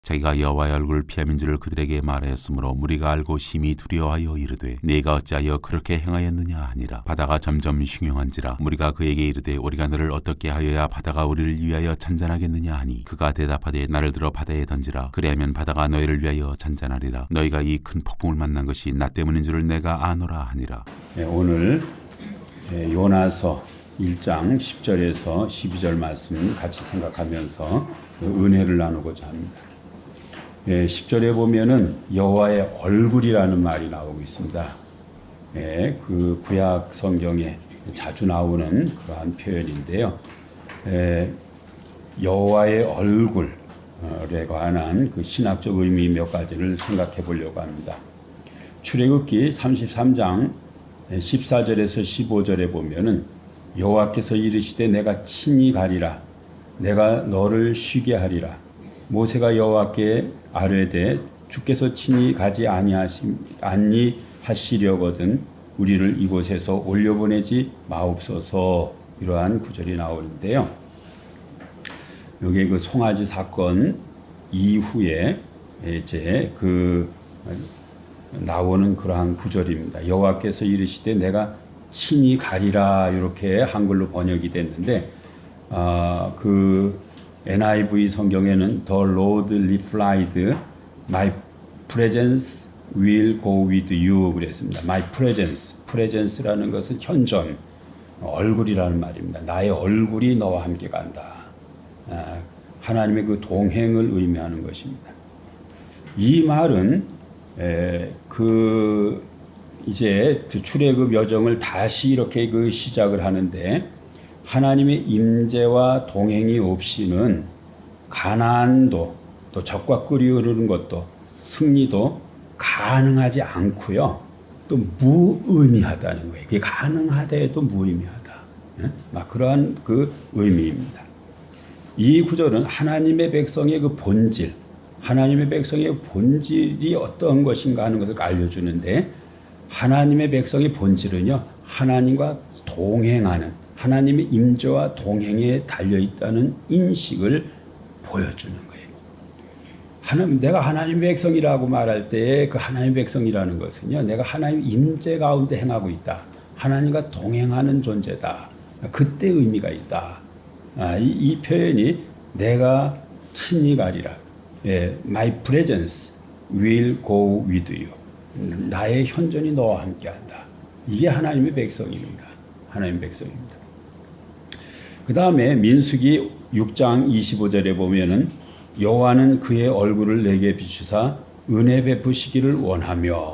자기가 여호와의 얼굴을 피함인 줄을 그들에게 말하였으므로 무리가 알고 심히 두려워하여 이르되 네가 어찌하여 그렇게 행하였느냐 하니라. 바다가 점점 흉흉한지라 무리가 그에게 이르되 우리가 너를 어떻게 하여야 바다가 우리를 위하여 잔잔하겠느냐 하니 그가 대답하되 나를 들어 바다에 던지라. 그리하면 바다가 너희를 위하여 잔잔하리라. 너희가 이 큰 폭풍을 만난 것이 나 때문인 줄을 내가 아노라 하니라. 오늘 요나서 1장 10절에서 12절 말씀 같이 생각하면서 은혜를 나누고자 합니다. 10절에 보면은 여호와의 얼굴이라는 말이 나오고 있습니다. 그 구약 성경에 자주 나오는 그러한 표현인데요. 여호와의 얼굴에 관한 그 신학적 의미 몇 가지를 생각해 보려고 합니다. 출애굽기 33장 14절에서 15절에 보면은 여호와께서 이르시되 내가 친히 가리라. 내가 너를 쉬게 하리라. 모세가 여호와께 아뢰되 주께서 친히 가지 아니하시려거든 우리를 이곳에서 올려보내지 마옵소서. 이러한 구절이 나오는데요. 여기 그 송아지 사건 이후에 이제 그 나오는 그러한 구절입니다. 여호와께서 이르시되 내가 친히 가리라 이렇게 한글로 번역이 됐는데 그 NIV 성경에는 The Lord replied, My presence will go with you 그랬습니다. My presence라는 것은 현존, 얼굴이라는 말입니다. 나의 얼굴이 너와 함께 간다. 하나님의 그 동행을 의미하는 것입니다. 이 말은 이제 그 출애굽 여정을 다시 이렇게 그 시작을 하는데 하나님의 임재와 동행이 없이는 가나안도 또 적과 끓이 흐르는 것도 승리도 가능하지 않고요. 또 무의미하다는 거예요. 그게 가능하다 해도 무의미하다. 막 그러한 그 의미입니다. 이 구절은 하나님의 백성의 그 본질, 하나님의 백성의 본질이 어떤 것인가 하는 것을 알려주는데 하나님의 백성의 본질은요. 하나님과 동행하는 하나님의 임재와 동행에 달려있다는 인식을 보여주는 거예요. 내가 하나님의 백성이라고 말할 때 그 하나님의 백성이라는 것은요. 내가 하나님의 임재 가운데 행하고 있다. 하나님과 동행하는 존재다. 그때 의미가 있다. 이 표현이 내가 친히 가리라. My presence will go with you. 나의 현존이 너와 함께한다. 이게 하나님의 백성입니다. 하나님의 백성입니다. 그 다음에 민수기 6장 25절에 보면은 여호와는 그의 얼굴을 내게 비추사 은혜 베푸시기를 원하며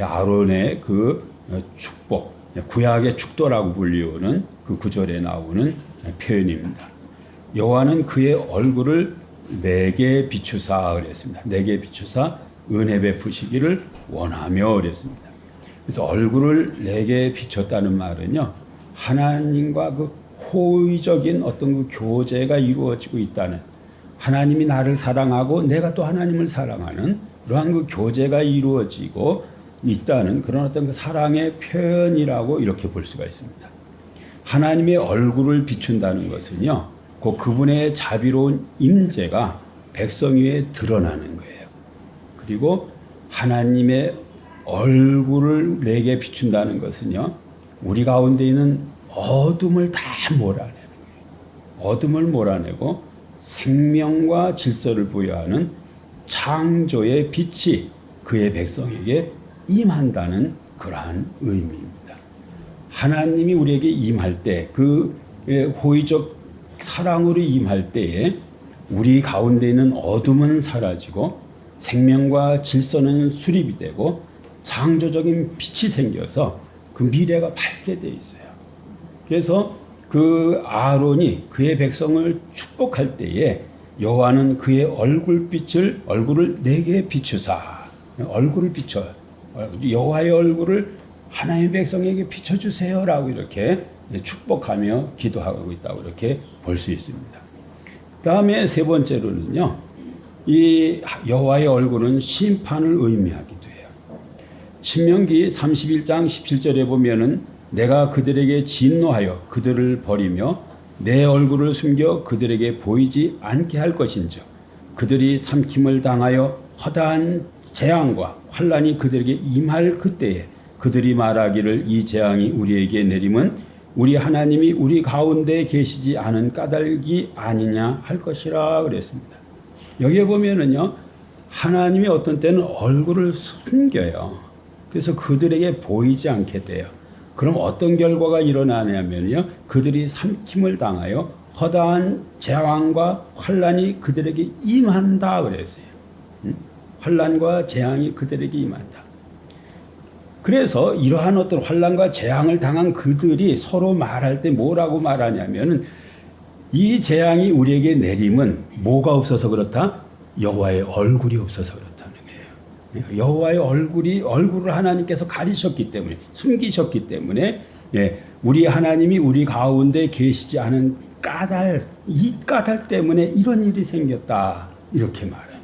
아론의 그 축복, 구약의 축도라고 불리우는 그 구절에 나오는 표현입니다. 여호와는 그의 얼굴을 내게 비추사 그랬습니다. 내게 비추사 은혜 베푸시기를 원하며 그랬습니다. 그래서 얼굴을 내게 비췄다는 말은요. 하나님과 그 호의적인 어떤 그 교제가 이루어지고 있다는 하나님이 나를 사랑하고 내가 또 하나님을 사랑하는 그러한 그 교제가 이루어지고 있다는 그런 어떤 그 사랑의 표현이라고 이렇게 볼 수가 있습니다. 하나님의 얼굴을 비춘다는 것은요. 그분의 자비로운 임재가 백성 위에 드러나는 거예요. 그리고 하나님의 얼굴을 내게 비춘다는 것은요. 우리 가운데 있는 어둠을 다 몰아내는 거예요. 어둠을 몰아내고 생명과 질서를 부여하는 창조의 빛이 그의 백성에게 임한다는 그러한 의미입니다. 하나님이 우리에게 임할 때 그 호의적 사랑으로 임할 때에 우리 가운데 있는 어둠은 사라지고 생명과 질서는 수립이 되고 창조적인 빛이 생겨서 그 미래가 밝게 되어 있어요. 그래서 그 아론이 그의 백성을 축복할 때에 여호와는 그의 얼굴을 내게 비추사 얼굴을 비춰 여호와의 얼굴을 하나님의 백성에게 비춰주세요라고 이렇게 축복하며 기도하고 있다고 이렇게 볼 수 있습니다. 다음에 세 번째로는요, 이 여호와의 얼굴은 심판을 의미하기도 해요. 신명기 31장 17절에 보면은 내가 그들에게 진노하여 그들을 버리며 내 얼굴을 숨겨 그들에게 보이지 않게 할 것인즉 그들이 삼킴을 당하여 허다한 재앙과 환란이 그들에게 임할 그때에 그들이 말하기를 이 재앙이 우리에게 내림은 우리 하나님이 우리 가운데 계시지 않은 까닭이 아니냐 할 것이라 그랬습니다. 여기에 보면은요, 하나님이 어떤 때는 얼굴을 숨겨요. 그래서 그들에게 보이지 않게 돼요. 그럼 어떤 결과가 일어나냐면요, 그들이 삼킴을 당하여 허다한 재앙과 환란이 그들에게 임한다 그랬어요. 환란과 재앙이 그들에게 임한다. 그래서 이러한 어떤 환란과 재앙을 당한 그들이 서로 말할 때 뭐라고 말하냐면은 이 재앙이 우리에게 내림은 뭐가 없어서 그렇다? 여호와의 얼굴이 없어서 그렇다는 거예요. 여호와의 얼굴을 하나님께서 가리셨기 때문에, 숨기셨기 때문에, 우리 하나님이 우리 가운데 계시지 않은 까닭, 이 까닭 때문에 이런 일이 생겼다, 이렇게 말하네요.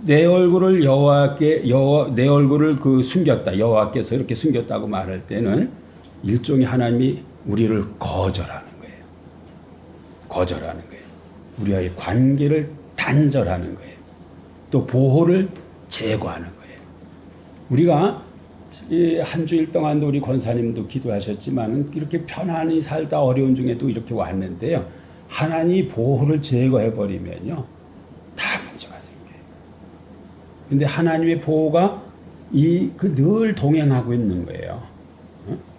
내 얼굴을 내 얼굴을 숨겼다, 여호와께서 이렇게 숨겼다고 말할 때는 일종의 하나님이 우리를 거절하는 거예요. 거절하는 거예요. 우리와의 관계를 단절하는 거예요. 또 보호를 제거하는 거예요. 우리가 한 주일 동안도 우리 권사님도 기도하셨지만 이렇게 편안히 살다 어려운 중에도 이렇게 왔는데요. 하나님이 보호를 제거해 버리면요, 다 문제가 생겨요. 근데 하나님의 보호가 늘 동행하고 있는 거예요.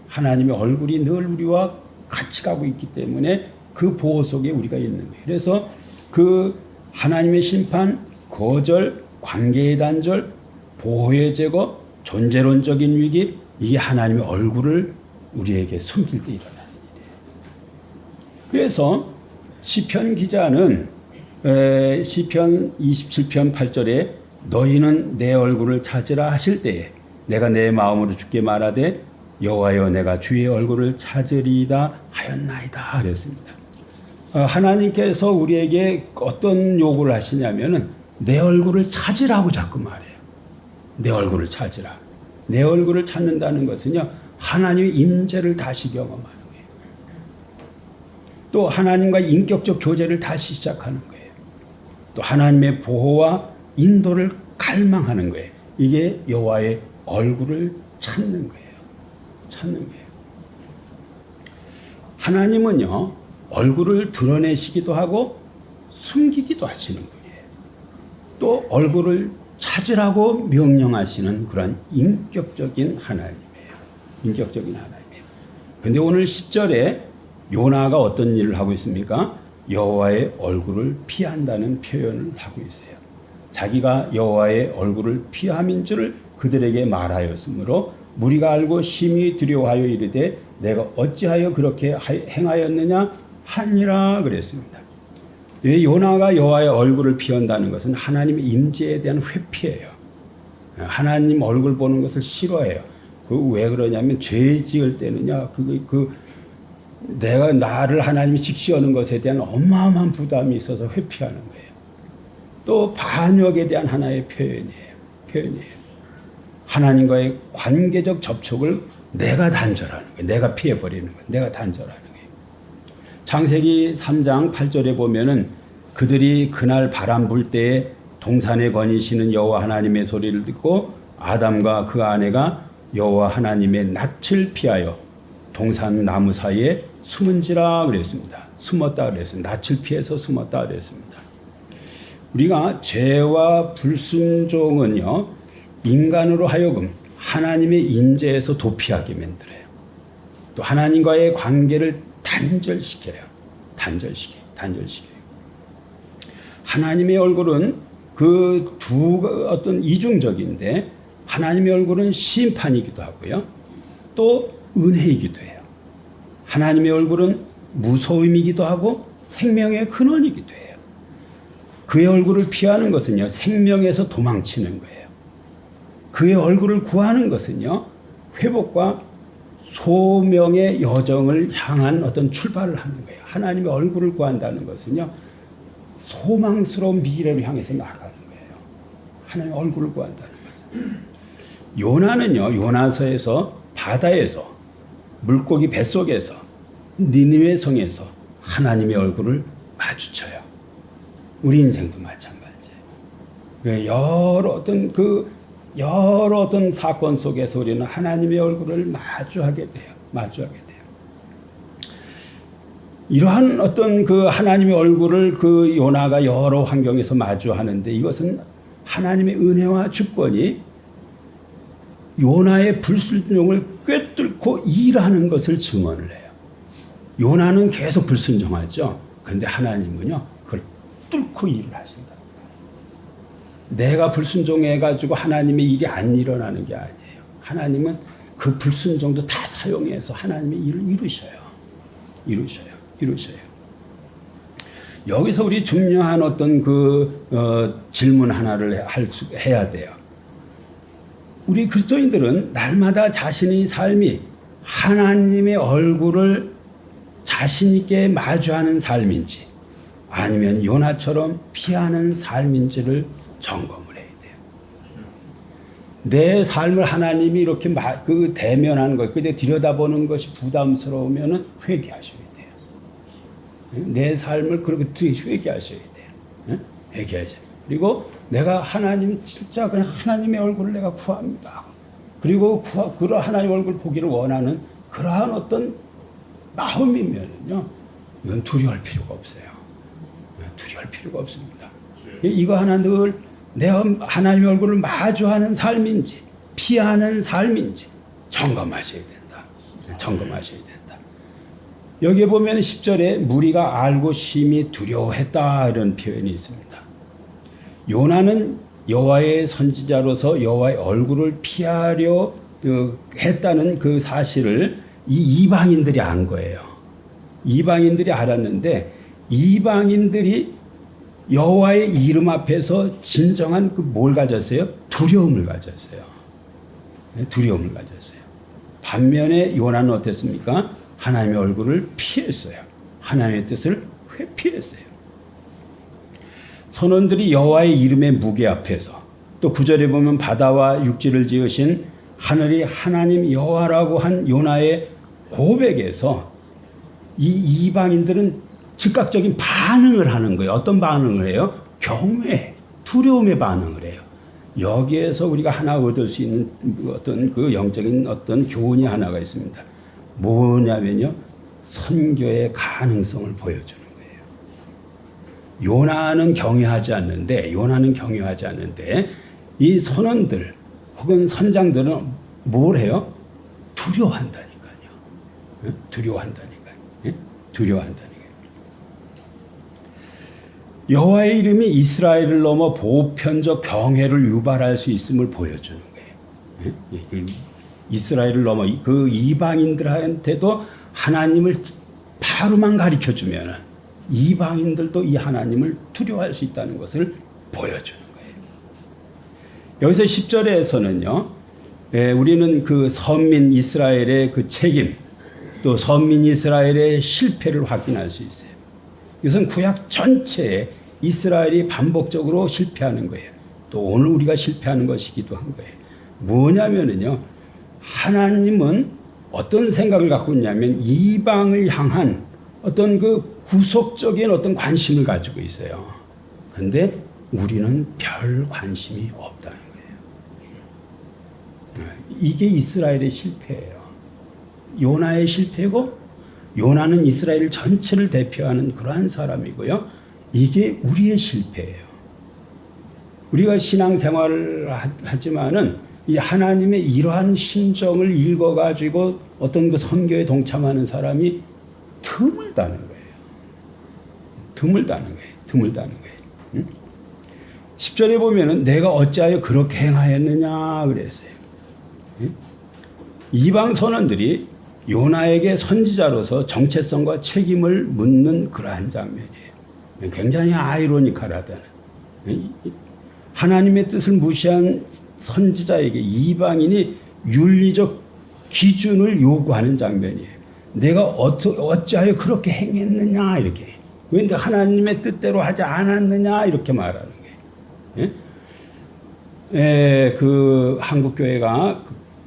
하나님의 얼굴이 늘 우리와 같이 가고 있기 때문에 그 보호 속에 우리가 있는 거예요. 그래서 그 하나님의 심판, 거절, 관계의 단절, 보호의 제거, 존재론적인 위기, 이게 하나님의 얼굴을 우리에게 숨길 때 일어나는 일이에요. 그래서 시편 기자는 시편 27편 8절에 너희는 내 얼굴을 찾으라 하실 때에 내가 내 마음으로 주께 말하되 여호와여 내가 주의 얼굴을 찾으리이다 하였나이다 그랬습니다. 하나님께서 우리에게 어떤 요구를 하시냐면은 내 얼굴을 찾으라고 자꾸 말해요. 내 얼굴을 찾으라. 내 얼굴을 찾는다는 것은요, 하나님의 임재를 다시 경험하는 거예요. 또 하나님과 인격적 교제를 다시 시작하는 거예요. 또 하나님의 보호와 인도를 갈망하는 거예요. 이게 여호와의 얼굴을 찾는 거예요. 찾는 거예요. 하나님은요, 얼굴을 드러내시기도 하고 숨기기도 하시는 분이에요. 또 얼굴을 찾으라고 명령하시는 그런 인격적인 하나님이에요. 인격적인 하나님이에요. 근데 오늘 10절에 요나가 어떤 일을 하고 있습니까? 여호와의 얼굴을 피한다는 표현을 하고 있어요. 자기가 여호와의 얼굴을 피함인 줄을 그들에게 말하였으므로 무리가 알고 심히 두려워하여 이르되 내가 어찌하여 그렇게 행하였느냐 하니라 그랬습니다. 왜 요나가 여호와의 얼굴을 피한다는 것은 하나님의 임재에 대한 회피예요. 하나님 얼굴 보는 것을 싫어해요. 왜 그러냐면 죄 지을 때는요, 내가 나를 하나님이 직시하는 것에 대한 어마어마한 부담이 있어서 회피하는 거예요. 또 반역에 대한 하나의 표현이에요. 하나님과의 관계적 접촉을 내가 단절하는 거예요. 내가 피해버리는 거예요. 내가 단절하는 거예요. 창세기 3장 8절에 보면은 그들이 그날 바람 불 때에 동산에 거니시는 여호와 하나님의 소리를 듣고 아담과 그 아내가 여호와 하나님의 낯을 피하여 동산 나무 사이에 숨은지라 그랬습니다. 숨었다 그랬습니다. 낯을 피해서 숨었다 그랬습니다. 우리가 죄와 불순종은요, 인간으로 하여금 하나님의 인재에서 도피하게 만들어요. 또 하나님과의 관계를 단절시켜요. 단절시켜요. 하나님의 얼굴은 그 어떤 이중적인데 하나님의 얼굴은 심판이기도 하고요. 또 은혜이기도 해요. 하나님의 얼굴은 무서움이기도 하고 생명의 근원이기도 해요. 그의 얼굴을 피하는 것은요, 생명에서 도망치는 거예요. 그의 얼굴을 구하는 것은요, 회복과 소명의 여정을 향한 어떤 출발을 하는 거예요. 하나님의 얼굴을 구한다는 것은요, 소망스러운 미래를 향해서 나가는 거예요. 하나님의 얼굴을 구한다는 것은. 요나는요, 요나서에서 바다에서 물고기 뱃속에서 니느웨 성에서 하나님의 얼굴을 마주쳐요. 우리 인생도 마찬가지예요. 여러 어떤 사건 속에서 우리는 하나님의 얼굴을 마주하게 돼요. 이러한 어떤 그 하나님의 얼굴을 그 요나가 여러 환경에서 마주하는데, 이것은 하나님의 은혜와 주권이 요나의 불순종을 꿰뚫고 일하는 것을 증언을 해요. 요나는 계속 불순종하죠. 그런데 하나님은요, 그걸 뚫고 일을 하신다. 내가 불순종해가지고 하나님의 일이 안 일어나는 게 아니에요. 하나님은 그 불순종도 다 사용해서 하나님의 일을 이루셔요. 여기서 우리 중요한 어떤 질문 하나를 해야 돼요. 우리 그리스도인들은 날마다 자신의 삶이 하나님의 얼굴을 자신 있게 마주하는 삶인지, 아니면 요나처럼 피하는 삶인지를 점검을 해야 돼요. 내 삶을 하나님이 이렇게 대면하는 것, 그때 들여다보는 것이 부담스러우면 회개하셔야 돼요. 내 삶을 그렇게 회개하셔야 돼요. 회개하셔야 돼요. 그리고 내가 하나님, 진짜 그냥 하나님의 얼굴을 내가 구합니다. 그리고 그런 하나님의 얼굴 보기를 원하는 그러한 어떤 마음이면은요, 이건 두려워할 필요가 없어요. 두려워할 필요가 없습니다. 이거 하나 늘 내가 하나님의 얼굴을 마주하는 삶인지 피하는 삶인지 점검하셔야 된다. 여기에 보면 10절에 무리가 알고 심히 두려워했다 이런 표현이 있습니다. 요나는 여호와의 선지자로서 여호와의 얼굴을 피하려 했다는 그 사실을 이 이방인들이 안 거예요. 이방인들이 알았는데, 이방인들이 여호와의 이름 앞에서 진정한 뭘 가졌어요? 두려움을 가졌어요. 반면에 요나는 어땠습니까? 하나님의 얼굴을 피했어요. 하나님의 뜻을 회피했어요. 선원들이 여호와의 이름의 무게 앞에서, 또 9절에 보면 바다와 육지를 지으신 하늘이 하나님 여호와라고 한 요나의 고백에서 이 이방인들은 즉각적인 반응을 하는 거예요. 어떤 반응을 해요? 경외, 두려움의 반응을 해요. 여기에서 우리가 하나 얻을 수 있는 어떤 그 영적인 어떤 교훈이 하나가 있습니다. 뭐냐면요, 선교의 가능성을 보여주는 거예요. 요나는 경외하지 않는데 이 선원들 혹은 선장들은 뭘 해요? 두려워한다니까요. 여호와의 이름이 이스라엘을 넘어 보편적 경외를 유발할 수 있음을 보여주는 거예요. 이스라엘을 넘어 그 이방인들한테도 하나님을 바로만 가르쳐주면 이방인들도 이 하나님을 두려워할 수 있다는 것을 보여주는 거예요. 여기서 10절에서는요, 우리는 그 선민 이스라엘의 그 책임, 또 선민 이스라엘의 실패를 확인할 수 있어요. 이것은 구약 전체에 이스라엘이 반복적으로 실패하는 거예요. 또 오늘 우리가 실패하는 것이기도 한 거예요. 뭐냐면은요, 하나님은 어떤 생각을 갖고 있냐면 이방을 향한 어떤 그 구속적인 어떤 관심을 가지고 있어요. 근데 우리는 별 관심이 없다는 거예요. 이게 이스라엘의 실패예요. 요나의 실패고, 요나는 이스라엘 전체를 대표하는 그러한 사람이고요. 이게 우리의 실패예요. 우리가 신앙생활을 하지만은 이 하나님의 이러한 심정을 읽어가지고 어떤 그 선교에 동참하는 사람이 드물다는 거예요. 드물다는 거예요. 10절에 보면은 내가 어찌하여 그렇게 행하였느냐 그랬어요. 이방 선원들이 요나에게 선지자로서 정체성과 책임을 묻는 그러한 장면이에요. 굉장히 아이러니컬하다는, 하나님의 뜻을 무시한 선지자에게 이방인이 윤리적 기준을 요구하는 장면이에요. 내가 어찌하여 그렇게 행했느냐 이렇게, 왜 하나님의 뜻대로 하지 않았느냐 이렇게 말하는 거예요. 그 한국 교회가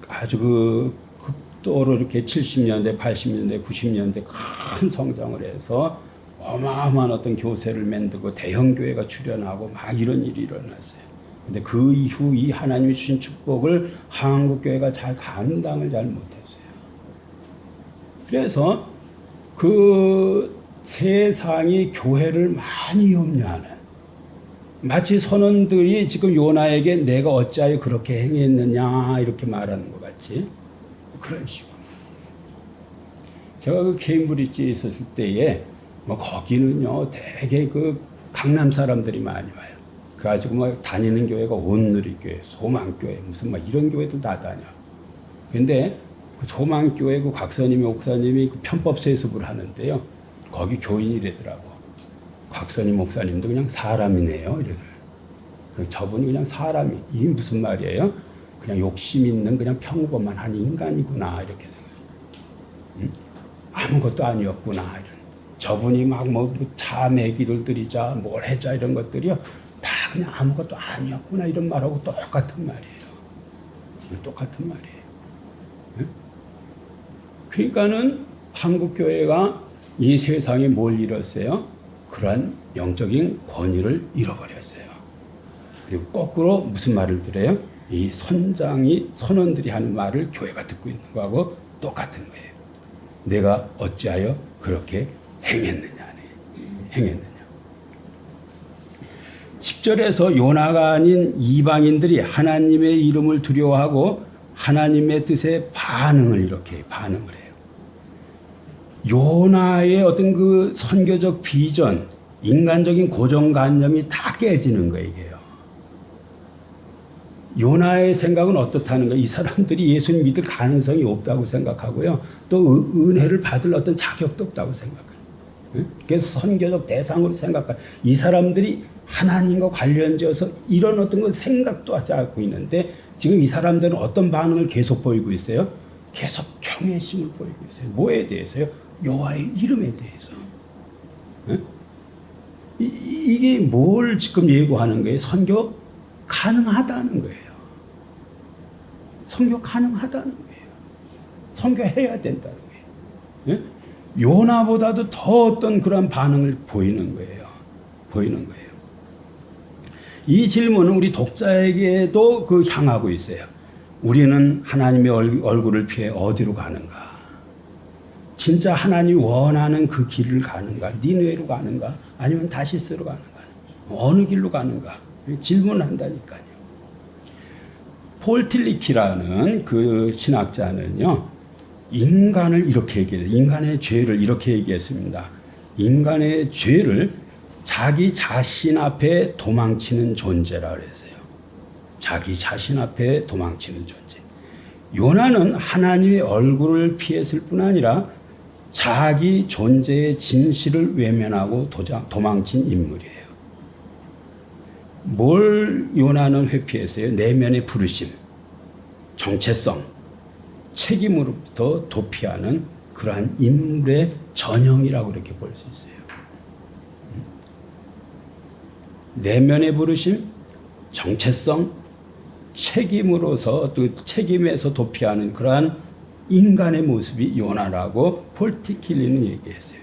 아주 극도로 이렇게 70년대, 80년대, 90년대 큰 성장을 해서 어마어마한 어떤 교세를 만들고 대형 교회가 출현하고 막 이런 일이 일어났어요. 근데 그 이후 이 하나님이 주신 축복을 한국 교회가 잘 감당을 잘 못했어요. 그래서 그 세상이 교회를 많이 염려하는, 마치 선원들이 지금 요나에게 내가 어찌하여 그렇게 행했느냐 이렇게 말하는 것 같이 그런 식으로. 제가 그 케임브리지에 있었을 때에 뭐 거기는요 되게 그 강남 사람들이 많이 와요. 그래가지고 뭐 다니는 교회가 온누리교회, 소망교회 무슨 막 이런 교회들 다 다녀. 근데 그 소망교회 그 곽선임이 목사님이 그 편법 세습을 하는데요. 거기 교인이래더라고. 곽선임 목사님도 그냥 사람이네요. 이래더라고요. 그 저분이 그냥 사람이, 이게 무슨 말이에요? 그냥 욕심 있는 그냥 평범한 한 인간이구나 이렇게 생각해요. 아무것도 아니었구나 이런. 저분이 막 뭐 자매기를 드리자 뭘 해자 이런 것들이요 다 그냥 아무것도 아니었구나 이런 말하고 똑같은 말이에요. 똑같은 말이에요. 그러니까는 한국 교회가 이 세상에 뭘 잃었어요? 그러한 영적인 권위를 잃어버렸어요. 그리고 거꾸로 무슨 말을 들어요? 이 선원들이 하는 말을 교회가 듣고 있는 거하고 똑같은 거예요. 내가 어찌하여 그렇게 행했느냐. 10절에서 요나가 아닌 이방인들이 하나님의 이름을 두려워하고 하나님의 뜻에 반응을 이렇게 해요. 반응을 해요. 요나의 어떤 그 선교적 비전, 인간적인 고정관념이 다 깨지는 거예요. 이게요. 요나의 생각은 어떻다는 거예요? 이 사람들이 예수님 믿을 가능성이 없다고 생각하고요. 또 은혜를 받을 어떤 자격도 없다고 생각해요. 그래서 선교적 대상으로 생각해요. 이 사람들이 하나님과 관련지어서 이런 어떤 건 생각도 하지 않고 있는데 지금 이 사람들은 어떤 반응을 계속 보이고 있어요? 계속 경외심을 보이고 있어요. 뭐에 대해서요? 여호와의 이름에 대해서. 이게 뭘 지금 예고하는 거예요? 선교 가능하다는 거예요. 선교 가능하다는 거예요. 선교해야 된다는 거예요. 요나보다도 더 어떤 그런 반응을 보이는 거예요. 보이는 거예요. 이 질문은 우리 독자에게도 그 향하고 있어요. 우리는 하나님의 얼굴을 피해 어디로 가는가? 진짜 하나님이 원하는 그 길을 가는가? 니느웨로 가는가? 아니면 다시스로 가는가? 어느 길로 가는가? 질문한다니까요. 폴 틸리키라는 그 신학자는요, 인간을 이렇게 얘기해요. 인간의 죄를 이렇게 얘기했습니다. 인간의 죄를 자기 자신 앞에 도망치는 존재라 그랬어요. 자기 자신 앞에 도망치는 존재. 요나는 하나님의 얼굴을 피했을 뿐 아니라 자기 존재의 진실을 외면하고 도망친 인물이에요. 뭘 요나는 회피했어요? 내면의 부르심, 정체성, 책임으로부터 도피하는 그러한 인물의 전형이라고 그렇게 볼 수 있어요. 내면의 부르심, 정체성, 책임으로서 또 책임에서 도피하는 그러한 인간의 모습이 요나라고 폴 틸리키는 얘기했어요.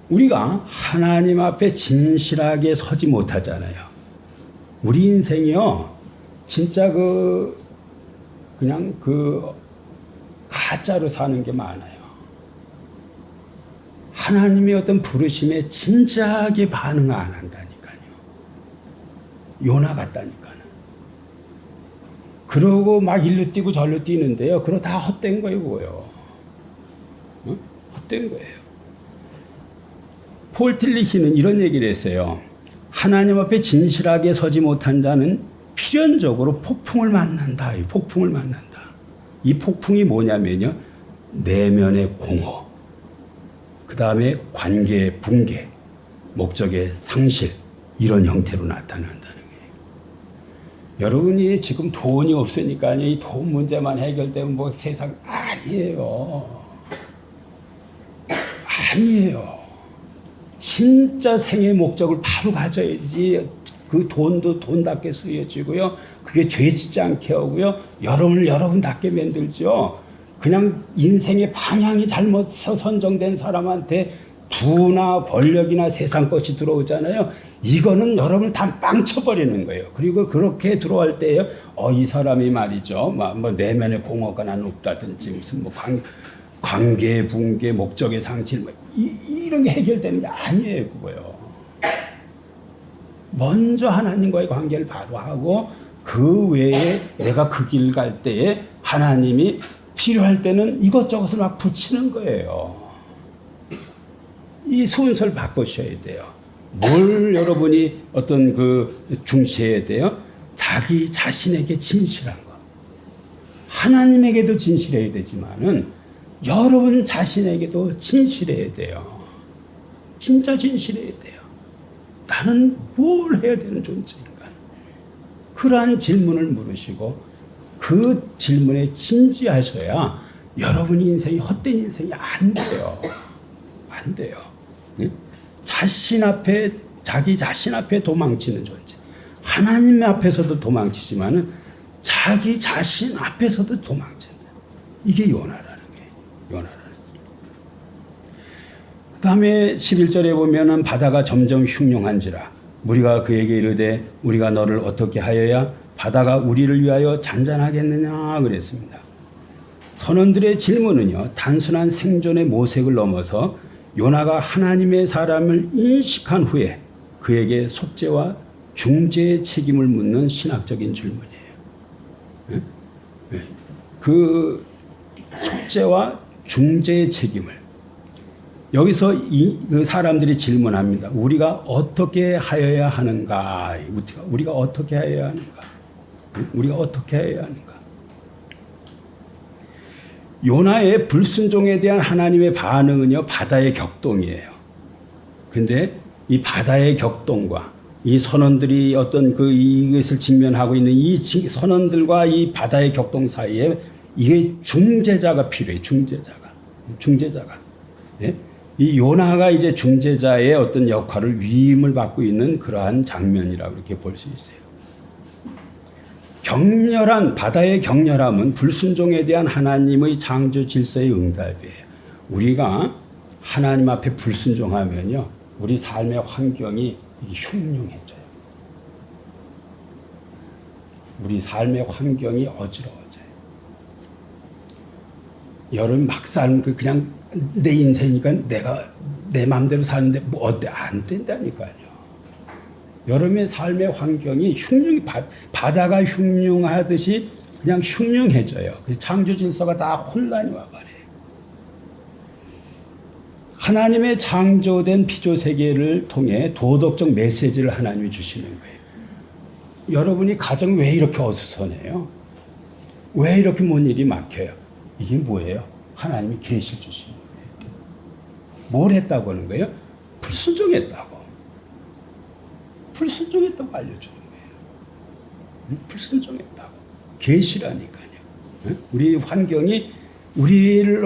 우리가 하나님 앞에 진실하게 서지 못하잖아요. 우리 인생이요, 진짜 그냥 가짜로 사는 게 많아요. 하나님의 어떤 부르심에 진지하게 반응 안 한다니까요. 요나 같다니까요. 그러고 막 일로 뛰고 절로 뛰는데요. 그거 다 헛된 거예요, 뭐요. 헛된 거예요. 폴 틸리키는 이런 얘기를 했어요. 하나님 앞에 진실하게 서지 못한 자는 필연적으로 폭풍을 만난다. 이 폭풍을 만난다. 이 폭풍이 뭐냐면요, 내면의 공허, 그 다음에 관계의 붕괴, 목적의 상실, 이런 형태로 나타난다는 거예요. 여러분이 지금 돈이 없으니까 이 돈 문제만 해결되면 뭐 세상 아니에요. 아니에요. 진짜 생의 목적을 바로 가져야지 그 돈도 돈답게 쓰여지고요. 그게 죄 짓지 않게 하고요. 여러분을 여러분답게 만들죠. 그냥 인생의 방향이 잘못 선정된 사람한테 부나 권력이나 세상 것이 들어오잖아요. 이거는 여러분을 다 망쳐버리는 거예요. 그리고 그렇게 들어올 때에 이 사람이 말이죠. 뭐 내면의 공허가 난 없다든지 무슨 뭐 관계, 붕괴, 목적의 상실 이런 게 해결되는 게 아니에요. 그거요. 먼저 하나님과의 관계를 바로 하고 그 외에 내가 그 길 갈 때에 하나님이 필요할 때는 이것저것을 막 붙이는 거예요. 이 순서를 바꾸셔야 돼요. 뭘 여러분이 어떤 중시해야 돼요? 자기 자신에게 진실한 것. 하나님에게도 진실해야 되지만은 여러분 자신에게도 진실해야 돼요. 진짜 진실해야 돼요. 나는 뭘 해야 되는 존재인가? 그러한 질문을 물으시고 그 질문에 진지하셔야 여러분 인생이 헛된 인생이 안 돼요. 안 돼요. 자기 자신 앞에 도망치는 존재. 하나님 앞에서도 도망치지만은 자기 자신 앞에서도 도망친다. 이게 요나라는 거예요. 요나라는. 그 다음에 11절에 보면은 바다가 점점 흉흉한지라 무리가 그에게 이르되 우리가 너를 어떻게 하여야 바다가 우리를 위하여 잔잔하겠느냐 그랬습니다. 선원들의 질문은요, 단순한 생존의 모색을 넘어서 요나가 하나님의 사람을 인식한 후에 그에게 속죄와 중재의 책임을 묻는 신학적인 질문이에요. 네? 네. 그 속죄와 중재의 책임을 여기서 그 사람들이 질문합니다. 우리가 어떻게 하여야 하는가? 우리가 어떻게 하여야 하는가? 우리가 어떻게 해야 하는가? 요나의 불순종에 대한 하나님의 반응은요, 바다의 격동이에요. 근데 이 바다의 격동과 이 선원들이 어떤 이것을 직면하고 있는 이 선원들과 이 바다의 격동 사이에 이게 중재자가 필요해요. 중재자가. 예? 이 요나가 이제 중재자의 어떤 역할을 위임을 받고 있는 그러한 장면이라고 이렇게 볼 수 있어요. 바다의 격렬함은 불순종에 대한 하나님의 창조 질서의 응답이에요. 우리가 하나님 앞에 불순종하면요, 우리 삶의 환경이 흉흉해져요. 우리 삶의 환경이 어지러워져요. 여러분 막상 그냥 내 인생이니까 내가 내 마음대로 사는데 뭐 어때? 안 된다니까요. 여러분의 삶의 환경이 바다가 흉흉하듯이 그냥 흉흉해져요. 창조 질서가 다 혼란이 와버려요. 하나님의 창조된 피조 세계를 통해 도덕적 메시지를 하나님이 주시는 거예요. 여러분이 가정 왜 이렇게 어수선해요? 왜 이렇게 뭔 일이 막혀요? 이게 뭐예요? 하나님이 계시를 주시는 거예요. 뭘 했다고 하는 거예요? 불순종했다고 알려주는 거예요. 불순종했다고. 계시라니까요. 우리 환경이 우리를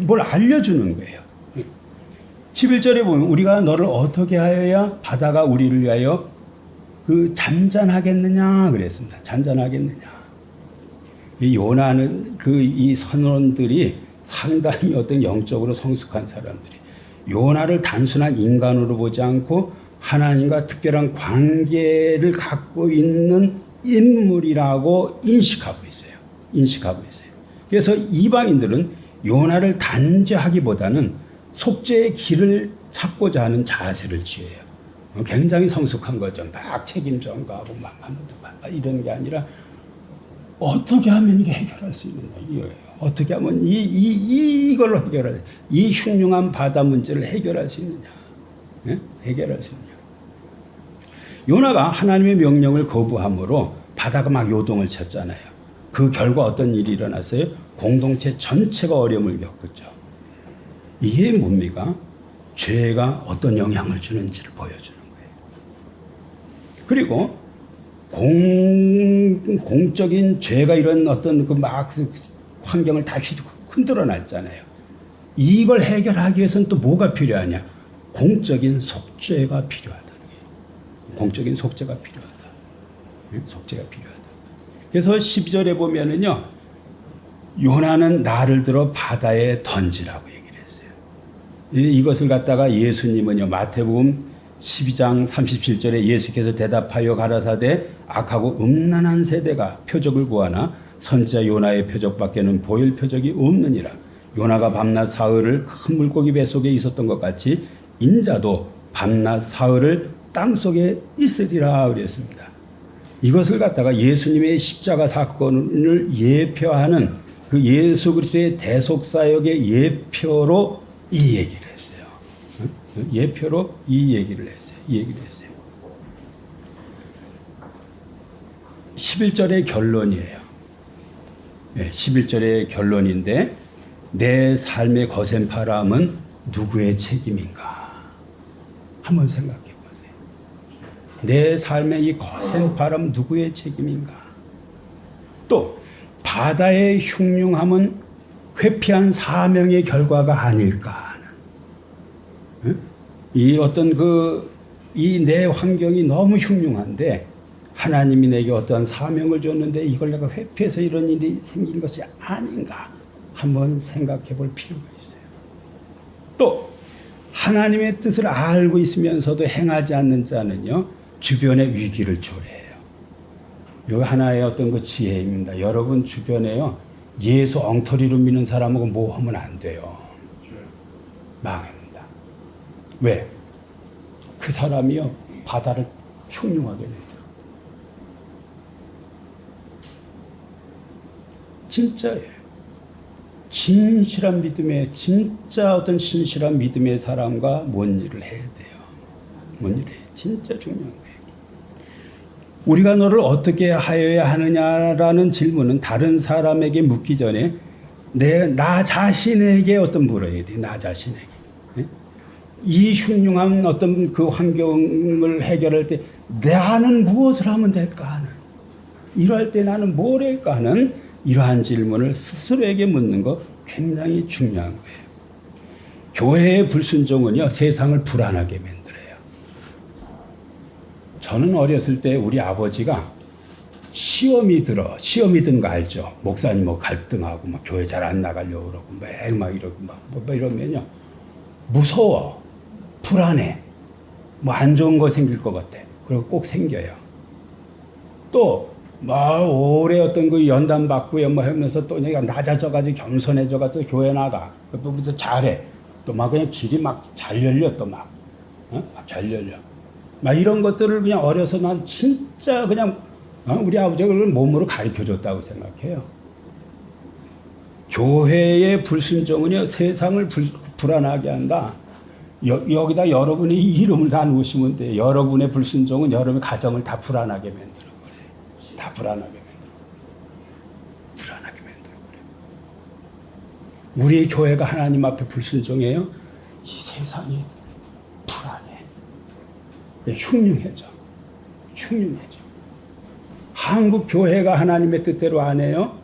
뭘 알려주는 거예요. 11절에 보면 우리가 너를 어떻게 하여야 바다가 우리를 위하여 잔잔하겠느냐 그랬습니다. 잔잔하겠느냐. 이 요나는 이 선원들이 상당히 어떤 영적으로 성숙한 사람들이 요나를 단순한 인간으로 보지 않고 하나님과 특별한 관계를 갖고 있는 인물이라고 인식하고 있어요. 그래서 이방인들은 요나를 단죄하기보다는 속죄의 길을 찾고자 하는 자세를 취해요. 굉장히 성숙한 거죠. 막 책임 전가하고 막 이런 게 아니라 어떻게 하면 이게 해결할 수 있느냐 이거예요. 어떻게 하면 이걸로 해결할 이 흉흉한 바다 문제를 해결할 수 있느냐. 네? 해결할 수 있느냐. 요나가 하나님의 명령을 거부함으로 바다가 막 요동을 쳤잖아요. 그 결과 어떤 일이 일어났어요? 공동체 전체가 어려움을 겪었죠. 이게 뭡니까? 죄가 어떤 영향을 주는지를 보여주는 거예요. 그리고 공적인 죄가 이런 어떤 환경을 다 흔들어 놨잖아요. 이걸 해결하기 위해서는 또 뭐가 필요하냐? 공적인 속죄가 필요하다는 거예요. 공적인 속죄가 필요하다. 속죄가 필요하다. 그래서 12절에 보면은요, 요나는 나를 들어 바다에 던지라고 얘기를 했어요. 이것을 갖다가 예수님은요, 마태복음 12장 37절에 예수께서 대답하여 가라사대 악하고 음란한 세대가 표적을 구하나 선지자 요나의 표적밖에는 보일 표적이 없느니라. 요나가 밤낮 사흘을 큰 물고기 뱃속에 있었던 것 같이 인자도 밤낮 사흘을 땅속에 있으리라 그랬습니다. 이것을 갖다가 예수님의 십자가 사건을 예표하는 그 예수 그리스도의 대속사역의 예표로 이 얘기를 했어요. 예표로 이 얘기를 했어요. 11절의 결론이에요. 11절의 결론인데 내 삶의 거센 바람은 누구의 책임인가? 한번 생각해 보세요. 내 삶의 이 거센 바람 누구의 책임인가? 또 바다의 흉흉함은 회피한 사명의 결과가 아닐까 하는, 이 어떤 이 내 환경이 너무 흉흉한데 하나님이 내게 어떤 사명을 줬는데 이걸 내가 회피해서 이런 일이 생긴 것이 아닌가 한번 생각해 볼 필요가 있어요. 또 하나님의 뜻을 알고 있으면서도 행하지 않는 자는요, 주변의 위기를 초래해요. 이거 하나의 어떤 그 지혜입니다. 여러분 주변에요, 예수 엉터리로 미는 사람하고 모하면 안 돼요. 망합니다. 왜? 그 사람이요, 바다를 흉흉하게 내요. 진짜예요. 진실한 믿음의, 진짜 어떤 신실한 믿음의 사람과 뭔 일을 해야 돼요. 뭔 일을 해요. 진짜 중요한 거예요. 우리가 너를 어떻게 하여야 하느냐라는 질문은 다른 사람에게 묻기 전에 나 자신에게 어떤 물어야 돼. 나 자신에게. 이 흉흉한 어떤 그 환경을 해결할 때 나는 무엇을 하면 될까 하는, 이럴 때 나는 뭘 할까 하는 이러한 질문을 스스로에게 묻는 거 굉장히 중요한 거예요. 교회의 불순종은요, 세상을 불안하게 만들어요. 저는 어렸을 때 우리 아버지가 시험이 든 거 알죠? 목사님하고 갈등하고 막 교회 잘 안 나가려고 그러고 막 이러고 막 이러면요, 무서워, 불안해, 뭐 안 좋은 거 생길 것 같아. 그리고 꼭 생겨요. 또 막 오래 어떤 그 연단 받고요, 뭐 하면서 또 내가 낮아져가지고 겸손해져가지고 교회 나가. 그부터 잘해. 또 막 그냥 길이 막 잘 열려, 또 막 잘 열려. 막 이런 것들을 그냥 어려서 난 진짜 그냥 우리 아버지가 그걸 몸으로 가르쳐 줬다고 생각해요. 교회의 불순종은요, 세상을 불안하게 한다. 여기다 여러분의 이름을 다 놓으시면 돼요. 여러분의 불순종은 여러분의 가정을 다 불안하게 만들어 버려요. 다 불안하게 만들어 버려요. 우리 교회가 하나님 앞에 불순종해요, 이 세상이 불안해. 흉흉해져. 한국 교회가 하나님의 뜻대로 안 해요,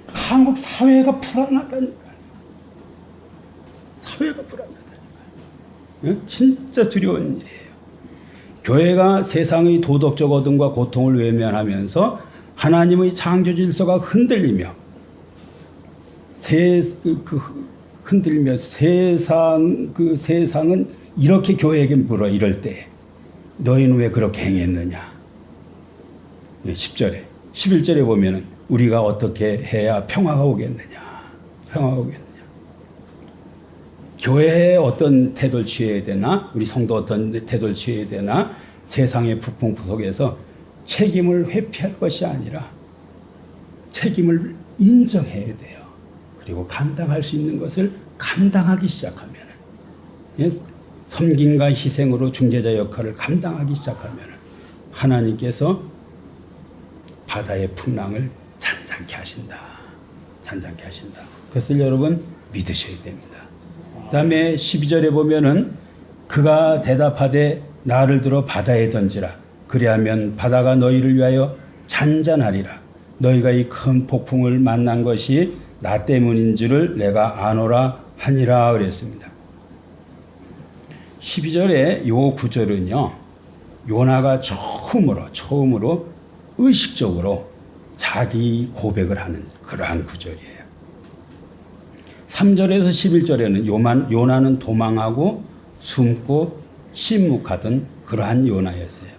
한국 사회가 불안하다니까요. 진짜 두려운 일이에요. 교회가 세상의 도덕적 어둠과 고통을 외면하면서 하나님의 창조 질서가 흔들리며 세상은 이렇게 교회에게 물어. 이럴 때 너희는 왜 그렇게 행했느냐. 10절에 11절에 보면은 우리가 어떻게 해야 평화가 오겠느냐. 교회에 어떤 태도를 취해야 되나, 우리 성도 어떤 태도를 취해야 되나, 세상의 북풍 속에서 책임을 회피할 것이 아니라 책임을 인정해야 돼요. 그리고 감당할 수 있는 것을 감당하기 시작하면, 섬김과 희생으로 중재자 역할을 감당하기 시작하면 하나님께서 바다의 풍랑을 잔잔케 하신다. 그것을 여러분 믿으셔야 됩니다. 그 다음에 12절에 보면은 그가 대답하되 나를 들어 바다에 던지라. 그리하면 바다가 너희를 위하여 잔잔하리라. 너희가 이 큰 폭풍을 만난 것이 나 때문인 줄을 내가 아노라 하니라 그랬습니다. 12절에 요 구절은요, 요나가 처음으로 의식적으로 자기 고백을 하는 그러한 구절이에요. 3절에서 11절에는 요나는 도망하고 숨고 침묵하던 그러한 요나였어요.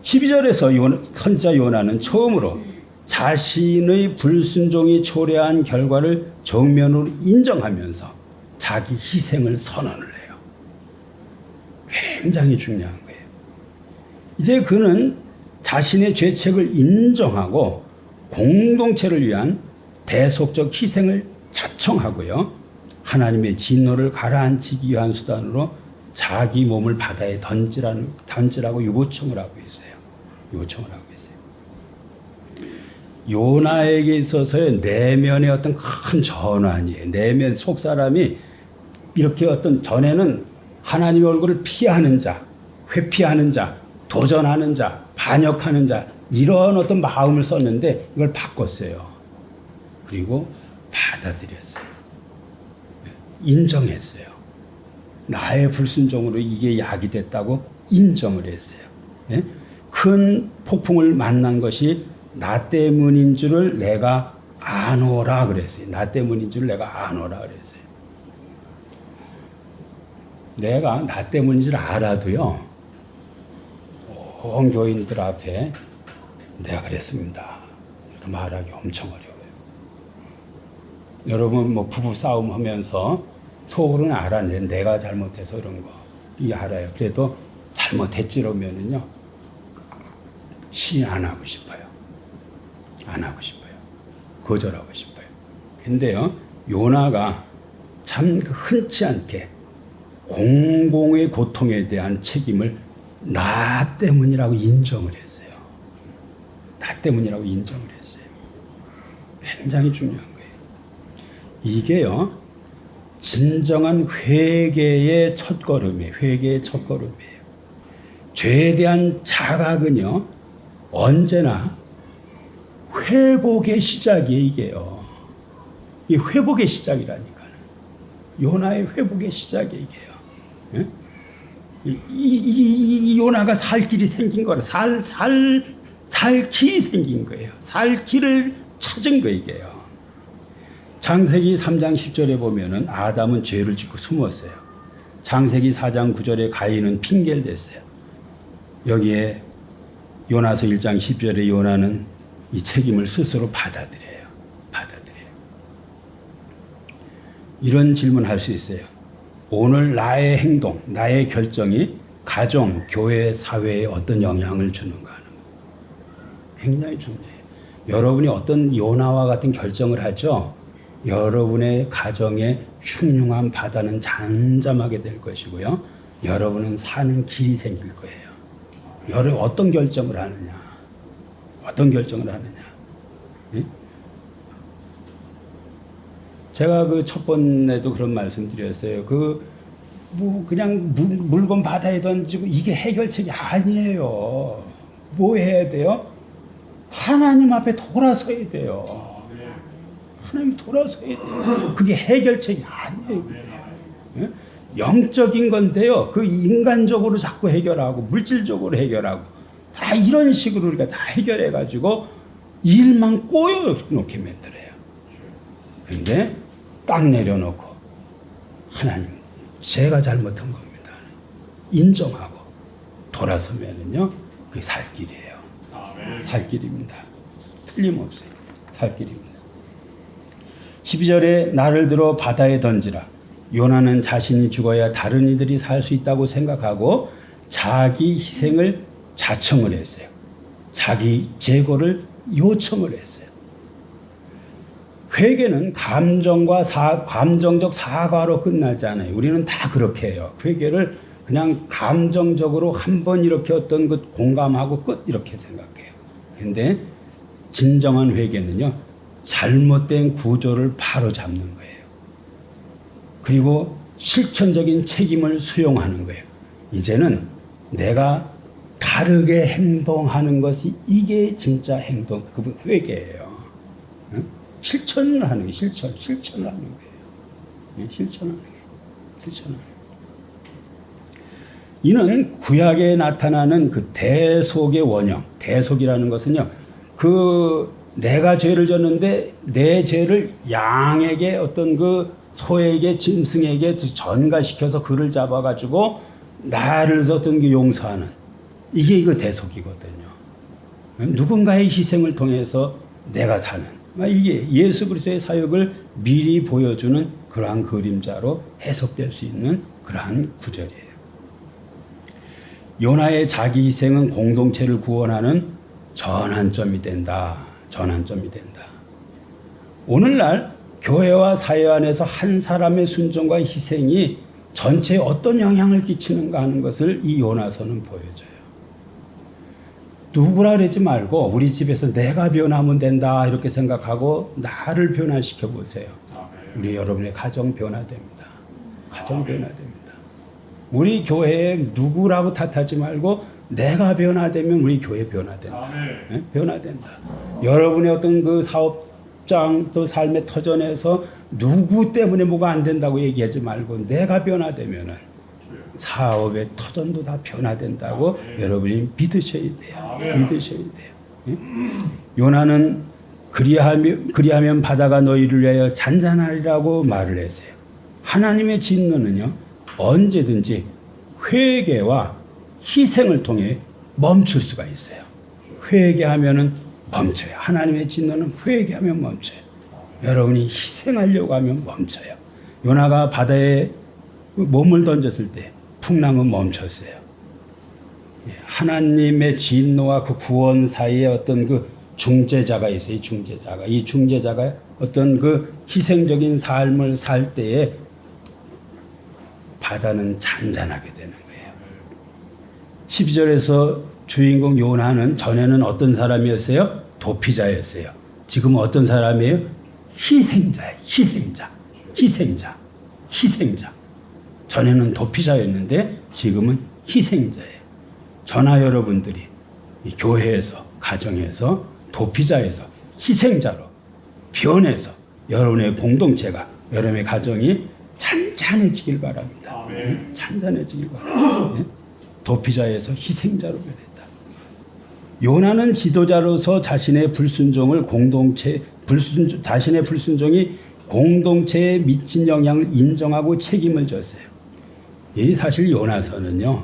12절에서 선지자 요나는 처음으로 자신의 불순종이 초래한 결과를 정면으로 인정하면서 자기 희생을 선언을 해요. 굉장히 중요한 거예요. 이제 그는 자신의 죄책을 인정하고 공동체를 위한 대속적 희생을 자청하고요. 하나님의 진노를 가라앉히기 위한 수단으로 자기 몸을 바다에 던지라고 요청을 하고 있어요. 요나에게 있어서의 내면의 어떤 큰 전환이에요. 내면 속 사람이 이렇게 어떤 전에는 하나님의 얼굴을 피하는 자, 회피하는 자, 도전하는 자, 반역하는 자 이런 어떤 마음을 썼는데 이걸 바꿨어요. 그리고 받아들였어요. 인정했어요. 나의 불순종으로 이게 약이 됐다고 인정을 했어요. 예? 큰 폭풍을 만난 것이 나 때문인 줄을 내가 아노라 그랬어요. 나 때문인 줄 내가 아노라 그랬어요. 내가 나 때문인 줄 알아도요. 온 교인들 앞에 내가 그랬습니다. 이렇게 말하기 엄청 어려워요. 여러분 뭐 부부 싸움 하면서 속으로는 알아내. 내가 잘못해서 그런 거. 이게 알아요. 그래도 잘못했지라면은요. 시인 안 하고 싶어요. 안 하고 싶어요. 거절하고 싶어요. 근데요. 요나가 참 흔치 않게 공공의 고통에 대한 책임을 나 때문이라고 인정을 했어요. 나 때문이라고 인정을 했어요. 굉장히 중요한 거예요. 이게요. 진정한 회개의 첫걸음이에요. 회개의 첫걸음이에요. 죄에 대한 자각은요. 언제나 회복의 시작이에요. 이게요. 이 회복의 시작이라니까요. 요나의 회복의 시작이에요. 이게요. 예? 이 요나가 살 길이 생긴 거라. 살 길이 생긴 거예요. 살 길을 찾은 거예요. 이게요. 창세기 3장 10절에 보면은 아담은 죄를 짓고 숨었어요. 창세기 4장 9절에 가인은 핑계를 댔어요. 여기에 요나서 1장 10절에 요나는 이 책임을 스스로 받아들여요. 이런 질문할 수 있어요. 오늘 나의 행동, 나의 결정이 가정, 교회, 사회에 어떤 영향을 주는가 하는 거. 굉장히 중요해요. 여러분이 어떤 요나와 같은 결정을 하죠. 여러분의 가정의 흉흉한 바다는 잠잠하게 될 것이고요. 여러분은 사는 길이 생길 거예요. 여러분 어떤 결정을 하느냐. 예? 제가 그 첫 번에도 그런 말씀 드렸어요. 그냥 물건 바다에 던지고 이게 해결책이 아니에요. 뭐 해야 돼요? 하나님 앞에 돌아서야 돼요. 하나님 돌아서야 돼요. 그게 해결책이 아니에요. 예? 영적인 건데요. 그 인간적으로 자꾸 해결하고 물질적으로 해결하고 다 이런 식으로 우리가 다 해결해가지고 일만 꼬여놓게 만들어요. 근데 딱 내려놓고 하나님 제가 잘못한 겁니다. 인정하고 돌아서면은요 그게 살 길이에요. 살 길입니다. 틀림없어요. 살 길입니다. 12절에 나를 들어 바다에 던지라. 요나는 자신이 죽어야 다른 이들이 살 수 있다고 생각하고 자기 희생을 자청을 했어요. 자기 재고를 요청을 했어요. 회개는 감정적 사과로 끝나지 않아요. 우리는 다 그렇게 해요. 회개를 그냥 감정적으로 한번 이렇게 어떤 것 공감하고 끝 이렇게 생각해요. 근데 진정한 회개는요. 잘못된 구조를 바로 잡는 거예요. 그리고 실천적인 책임을 수용하는 거예요. 이제는 내가 다르게 행동하는 것이 이게 진짜 행동, 그 회개예요. 응? 실천을 하는 게 실천을 하는 거예요. 실천하는 거예요. 이는 구약에 나타나는 그 대속의 원형, 대속이라는 것은요, 그 내가 죄를 졌는데 내 죄를 양에게 어떤 그 소에게 짐승에게 전가시켜서 그를 잡아가지고 나를 어떤 그 용서하는 이게 이거 대속이거든요. 누군가의 희생을 통해서 내가 사는 이게 예수 그리스도의 사역을 미리 보여주는 그러한 그림자로 해석될 수 있는 그러한 구절이에요. 요나의 자기 희생은 공동체를 구원하는 전환점이 된다. 전환점이 된다. 오늘날 교회와 사회 안에서 한 사람의 순종과 희생이 전체에 어떤 영향을 끼치는가 하는 것을 이 요나서는 보여줘요. 누구라 그러지 말고 우리 집에서 내가 변하면 된다 이렇게 생각하고 나를 변화시켜 보세요. 우리 여러분의 가정 변화됩니다. 가정 변화됩니다. 우리 교회에 누구라고 탓하지 말고 내가 변화되면 우리 교회 변화된다. 네? 변화된다. 여러분의 어떤 그 사업장 또 삶의 터전에서 누구 때문에 뭐가 안 된다고 얘기하지 말고 내가 변화되면은 사업의 터전도 다 변화된다고 여러분이 믿으셔야 돼요. 믿으셔야 돼요. 네? 요나는 그리하면 바다가 너희를 위하여 잔잔하리라고 말을 했어요. 하나님의 진노는요 언제든지 회개와 희생을 통해 멈출 수가 있어요. 회개하면은 멈춰요. 하나님의 진노는 회개하면 멈춰요. 여러분이 희생하려고 하면 멈춰요. 요나가 바다에 몸을 던졌을 때 풍랑은 멈췄어요. 하나님의 진노와 그 구원 사이에 어떤 그 중재자가 있어요. 중재자가. 이 중재자가 어떤 그 희생적인 삶을 살 때에 바다는 잔잔하게 되는 거예요. 12절에서 주인공 요나는 전에는 어떤 사람이었어요? 도피자였어요. 지금은 어떤 사람이에요? 희생자예요. 희생자. 전에는 도피자였는데 지금은 희생자예요. 저나 여러분들이 이 교회에서 가정에서 도피자에서 희생자로 변해서 여러분의 공동체가 여러분의 가정이 잔잔해지길 바랍니다. 잔잔해지길 바랍니다. 도피자에서 희생자로 변했다. 요나는 지도자로서 자신의 불순종이 공동체에 미친 영향을 인정하고 책임을 졌어요. 이 사실 요나서는요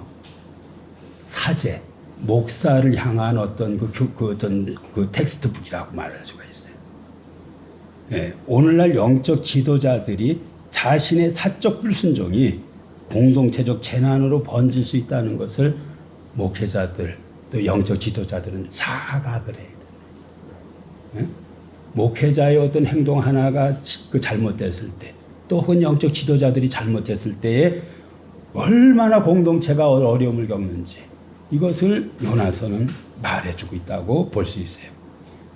사제 목사를 향한 어떤 그 텍스트북이라고 말할 수가 있어요. 네, 오늘날 영적 지도자들이 자신의 사적 불순종이 공동체적 재난으로 번질 수 있다는 것을 목회자들 또 영적 지도자들은 자각을 해야 돼요. 네? 목회자의 어떤 행동 하나가 그 잘못됐을 때, 또 혹은 영적 지도자들이 잘못했을 때에 얼마나 공동체가 어려움을 겪는지 이것을 요나서는 말해주고 있다고 볼 수 있어요.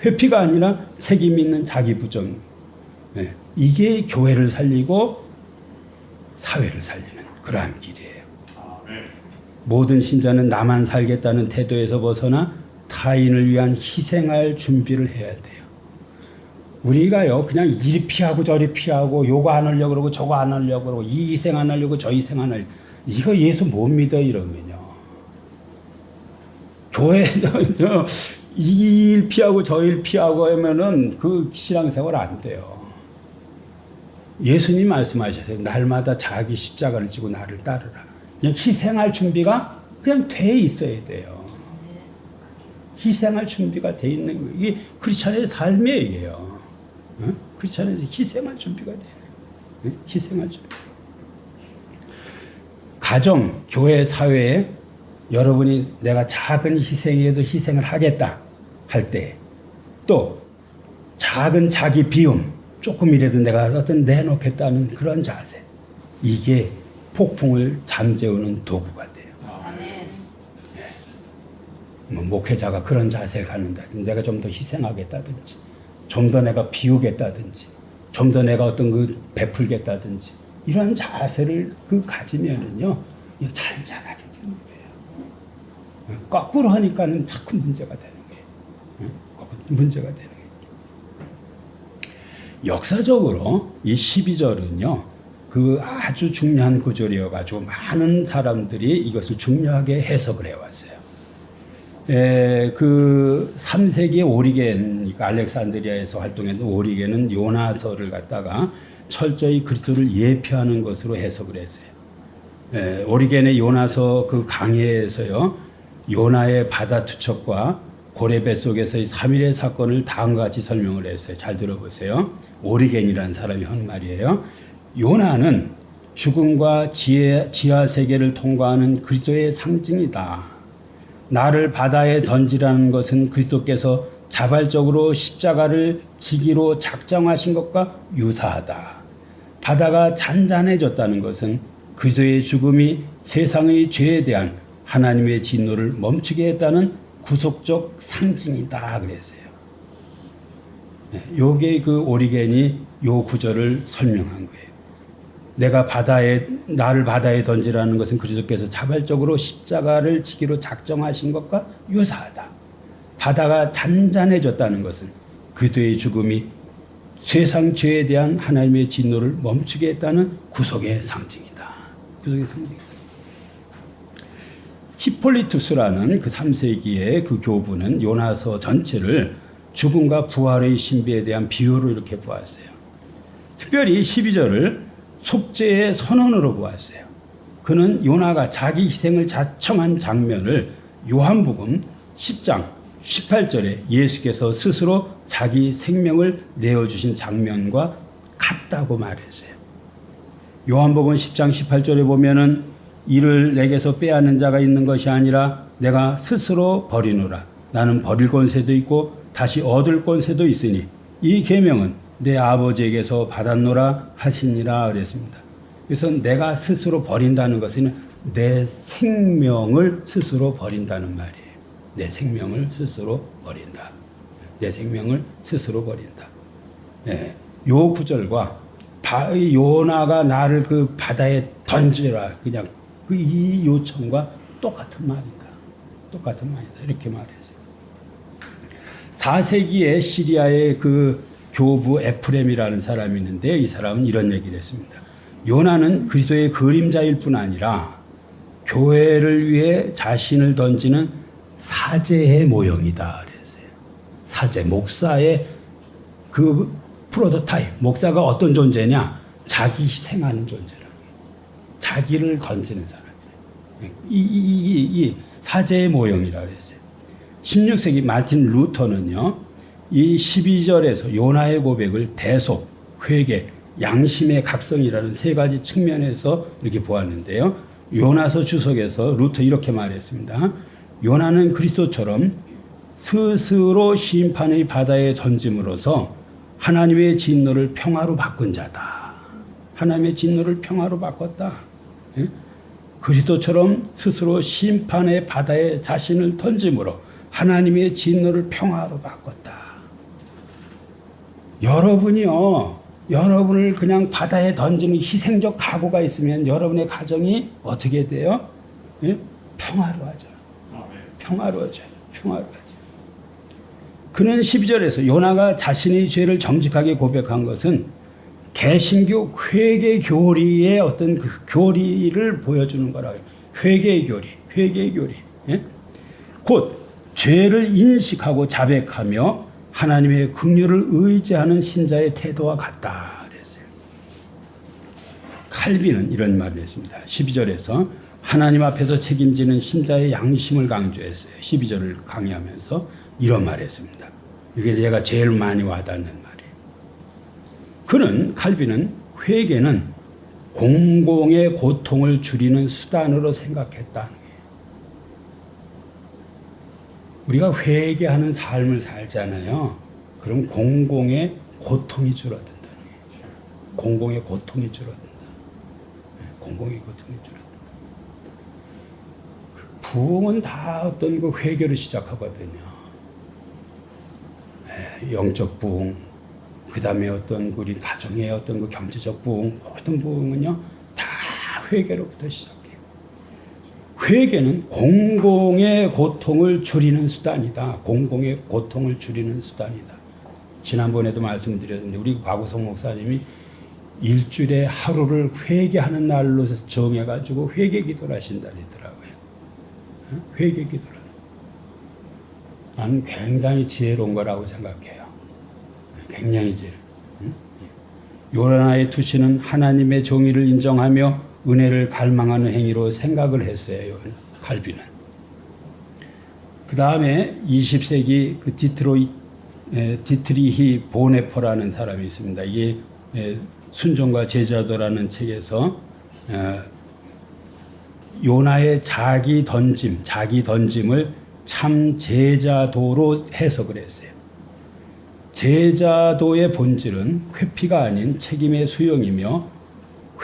회피가 아니라 책임 있는 자기 부정. 네. 이게 교회를 살리고 사회를 살리는 그러한 길이에요. 모든 신자는 나만 살겠다는 태도에서 벗어나 타인을 위한 희생할 준비를 해야 돼요. 우리가요 그냥 이리 피하고 저리 피하고 요거 안 하려고 그러고 저거 안 하려고 그러고 이 희생 안 하려고 저 희생 안 하려고 이거 예수 못 믿어 이러면요. 교회에서 이 일 피하고 저 일 피하고 하면은 그 신앙생활 안 돼요. 예수님 말씀하셨어요. 날마다 자기 십자가를 지고 나를 따르라. 그냥 희생할 준비가 그냥 돼 있어야 돼요. 희생할 준비가 돼 있는 거예요. 이게 크리스찬의 삶이에요. 어? 크리스찬에서 희생할 준비가 돼요. 네? 희생할 준비. 가정, 교회, 사회에 여러분이 내가 작은 희생에도 희생을 하겠다 할 때, 또 작은 자기 비움, 조금이라도 내가 어떤 내놓겠다는 그런 자세, 이게 폭풍을 잠재우는 도구가 돼요. 네. 뭐 목회자가 그런 자세를 갖는다든지, 내가 좀 더 희생하겠다든지, 좀 더 내가 비우겠다든지, 좀 더 내가 어떤 그 베풀겠다든지, 이런 자세를 가지면은요, 잔잔하게 되는 거예요. 거꾸로 하니까는 자꾸 문제가 되는 거예요. 거꾸로 문제가 되는 거예요. 역사적으로 이 12절은요, 그 아주 중요한 구절이어가지고 많은 사람들이 이것을 중요하게 해석을 해왔어요. 그 3세기의 오리겐, 그러니까 알렉산드리아에서 활동했던 오리겐은 요나서를 갖다가 철저히 그리스도를 예표하는 것으로 해석을 했어요. 오리겐의 요나서 그 강해에서요, 요나의 바다 투척과 고래 뱃속에서의 3일의 사건을 다음과 같이 설명을 했어요. 잘 들어보세요. 오리겐이라는 사람이 한 말이에요. 요나는 죽음과 지하 세계를 통과하는 그리스도의 상징이다. 나를 바다에 던지라는 것은 그리스도께서 자발적으로 십자가를 지기로 작정하신 것과 유사하다. 바다가 잔잔해졌다는 것은 그리스도의 죽음이 세상의 죄에 대한 하나님의 진노를 멈추게 했다는 구속적 상징이다 그랬어요. 요게 그 오리겐이 요 구절을 설명한 거예요. 나를 바다에 던지라는 것은 그리스도께서 자발적으로 십자가를 지기로 작정하신 것과 유사하다. 바다가 잔잔해졌다는 것은 그리스도의 죽음이 세상 죄에 대한 하나님의 진노를 멈추게 했다는 구속의 상징이다. 구속의 상징이다. 히폴리투스라는 그 3세기의 그 교부는 요나서 전체를 죽음과 부활의 신비에 대한 비유로 이렇게 보았어요. 특별히 12절을 속죄의 선언으로 보았어요. 그는 요나가 자기 희생을 자청한 장면을 요한복음 10장 18절에 예수께서 스스로 자기 생명을 내어주신 장면과 같다고 말했어요. 요한복음 10장 18절에 보면은 이를 내게서 빼앗는 자가 있는 것이 아니라 내가 스스로 버리노라. 나는 버릴 권세도 있고 다시 얻을 권세도 있으니 이 계명은 내 아버지에게서 받았노라 하시니라 그랬습니다. 그래서 내가 스스로 버린다는 것은 내 생명을 스스로 버린다는 말이에요. 내 생명을 스스로 버린다. 내 생명을 스스로 버린다. 네. 요 구절과 요나가 나를 그 바다에 던지라 그냥 이 요청과 똑같은 말이다. 똑같은 말이다. 이렇게 말했어요. 4세기에 시리아의 그 교부 에프렘이라는 사람이 있는데 이 사람은 이런 얘기를 했습니다. 요나는 그리스도의 그림자일 뿐 아니라 교회를 위해 자신을 던지는 사제의 모형이다 그랬어요. 사제, 목사의 그 프로토타입. 목사가 어떤 존재냐? 자기 희생하는 존재라는 거예요. 자기를 던지는 사람이에요. 이 사제의 모형이라 그랬어요. 16세기 마틴 루터는요, 이 12절에서 요나의 고백을 대속, 회개, 양심의 각성이라는 세 가지 측면에서 이렇게 보았는데요. 요나서 주석에서 루터 이렇게 말했습니다. 요나는 그리스도처럼 스스로 심판의 바다에 던짐으로써 하나님의 진노를 평화로 바꾼 자다. 하나님의 진노를 평화로 바꿨다. 예? 그리스도처럼 스스로 심판의 바다에 자신을 던짐으로 하나님의 진노를 평화로 바꿨다. 여러분이요, 여러분을 그냥 바다에 던지는 희생적 각오가 있으면 여러분의 가정이 어떻게 돼요? 예? 평화로워져요. 평화로워져요. 평화로워져요. 그는 12절에서 요나가 자신의 죄를 정직하게 고백한 것은 개신교 회개 교리의 어떤 그 교리를 보여주는 거라고 해요. 회개의 교리, 회개의 교리. 예? 곧 죄를 인식하고 자백하며 하나님의 긍휼을 의지하는 신자의 태도와 같다 그랬어요. 칼빈은 이런 말을 했습니다. 12절에서 하나님 앞에서 책임지는 신자의 양심을 강조했어요. 12절을 강의하면서 이런 말을 했습니다. 이게 제가 제일 많이 와닿는 말이에요. 칼빈은 회개는 공공의 고통을 줄이는 수단으로 생각했다는 거예요. 우리가 회개하는 삶을 살잖아요. 그럼 공공의 고통이 줄어든다는 거예요. 공공의 고통이 줄어든다. 공공의 고통이 줄어든다. 부흥은 다 어떤 그 회개로 시작하거든요. 영적 부흥, 그 다음에 어떤 우리 가정의 어떤 그 경제적 부흥, 모든 부흥은요 다 회개로부터 시작해요. 회개는 공공의 고통을 줄이는 수단이다. 공공의 고통을 줄이는 수단이다. 지난번에도 말씀드렸는데 우리 곽우성 목사님이 일주일에 하루를 회개하는 날로 정해가지고 회개 기도를 하신다더라고요. 회개 기도를. 나는 굉장히 지혜로운 거라고 생각해요. 굉장히 지혜로워. 요나의 투시는 하나님의 정의를 인정하며 은혜를 갈망하는 행위로 생각을 했어요. 칼빈은. 그 다음에 20세기 그 디트리히 보네퍼라는 사람이 있습니다. 이게 순종과 제자도라는 책에서 요나의 자기 던짐을 참 제자도로 해석을 했어요. 제자도의 본질은 회피가 아닌 책임의 수용이며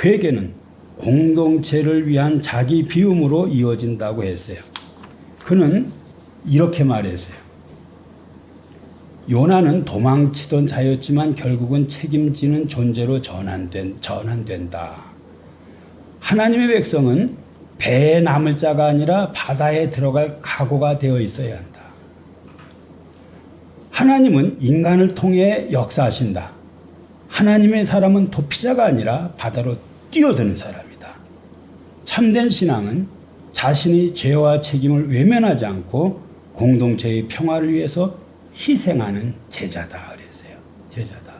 회개는 공동체를 위한 자기 비움으로 이어진다고 했어요. 그는 이렇게 말했어요. 요나는 도망치던 자였지만 결국은 책임지는 존재로 전환된다. 하나님의 백성은 배에 남을 자가 아니라 바다에 들어갈 각오가 되어 있어야 한다. 하나님은 인간을 통해 역사하신다. 하나님의 사람은 도피자가 아니라 바다로 뛰어드는 사람이다. 참된 신앙은 자신의 죄와 책임을 외면하지 않고 공동체의 평화를 위해서 희생하는 제자다 그랬어요. 제자다.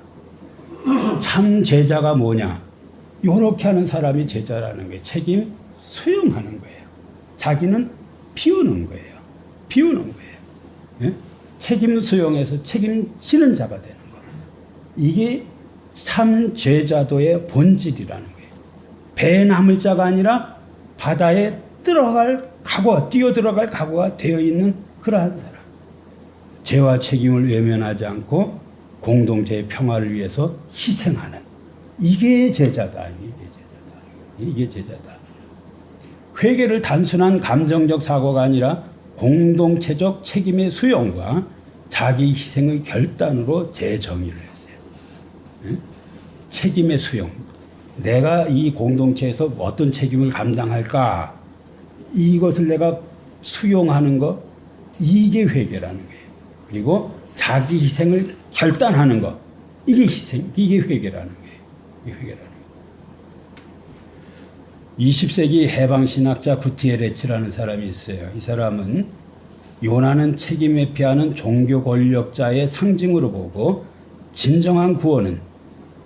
참 제자가 뭐냐? 이렇게 하는 사람이 제자라는 거예요. 책임 수용하는 거예요. 자기는 비우는 거예요. 비우는 거예요. 예? 책임 수용해서 책임지는 자가 되는 거예요. 이게 참 제자도의 본질이라는 거예요. 배에 남을 자가 아니라 바다에 뛰어 들어갈 각오가 되어 있는 그러한 사람. 죄와 책임을 외면하지 않고 공동체의 평화를 위해서 희생하는 이게 제자다. 이게 제자다. 회개를 단순한 감정적 사고가 아니라 공동체적 책임의 수용과 자기 희생의 결단으로 재정의를 했어요. 책임의 수용. 내가 이 공동체에서 어떤 책임을 감당할까? 이것을 내가 수용하는 것, 이게 회개라는 거예요. 그리고 자기 희생을 결단하는 것, 이게 회개라는 거예요. 이게 회개라는 거예요. 20세기 해방신학자 구티에레츠라는 사람이 있어요. 이 사람은 요나는 책임 회피하는 종교 권력자의 상징으로 보고 진정한 구원은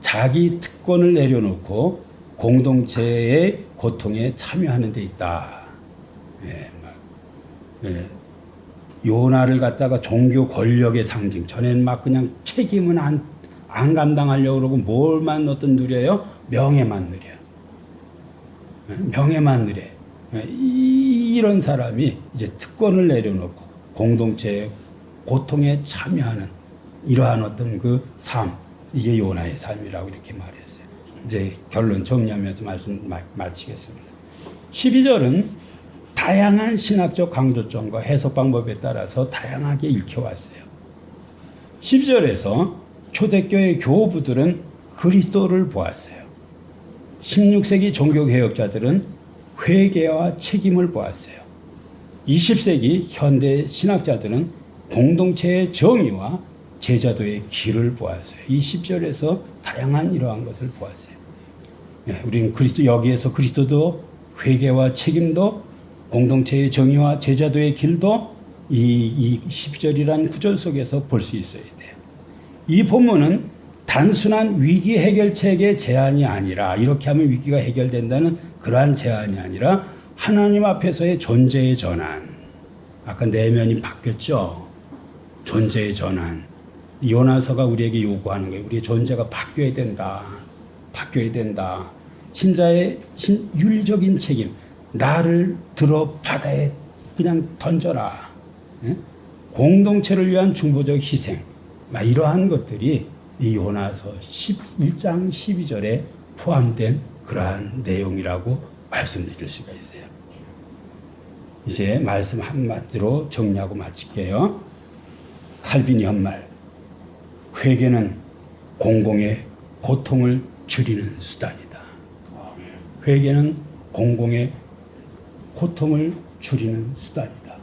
자기 특권을 내려놓고 공동체의 고통에 참여하는 데 있다. 요나를 갖다가 종교 권력의 상징. 전에는 막 그냥 책임은 안 감당하려고 그러고 뭘만 어떤 누려요? 명예만 누려요. 명예만 누려. 이런 사람이 이제 특권을 내려놓고 공동체의 고통에 참여하는 이러한 어떤 그 삶, 이게 요나의 삶이라고 이렇게 말했어요. 이제 결론 정리하면서 말씀 마치겠습니다. 12절은 다양한 신학적 강조점과 해석 방법에 따라서 다양하게 읽혀왔어요. 12절에서 초대교회 교부들은 그리스도를 보았어요. 16세기 종교개혁자들은 회개와 책임을 보았어요. 20세기 현대 신학자들은 공동체의 정의와 제자도의 길을 보았어요. 이 10절에서 다양한 이러한 것을 보았어요. 우리는 여기에서 그리스도도 회개와 책임도 공동체의 정의와 제자도의 길도 이 10절이라는 구절 속에서 볼 수 있어야 돼요. 이 본문은 단순한 위기 해결책의 제안이 아니라 이렇게 하면 위기가 해결된다는 그러한 제안이 아니라 하나님 앞에서의 존재의 전환. 아까 내면이 바뀌었죠. 존재의 전환. 요나서가 우리에게 요구하는 거예요. 우리의 존재가 바뀌어야 된다. 바뀌어야 된다. 신자의 윤리적인 책임. 나를 들어 바다에 그냥 던져라. 공동체를 위한 중보적 희생. 이러한 것들이 이 요나서 11장 12절에 포함된 그러한 내용이라고 말씀드릴 수가 있어요. 이제 말씀 한마디로 정리하고 마칠게요. 칼빈이 한 말. 회개는 공공의 고통을 줄이는 수단이다. 회개는 공공의 고통을 줄이는 수단이다.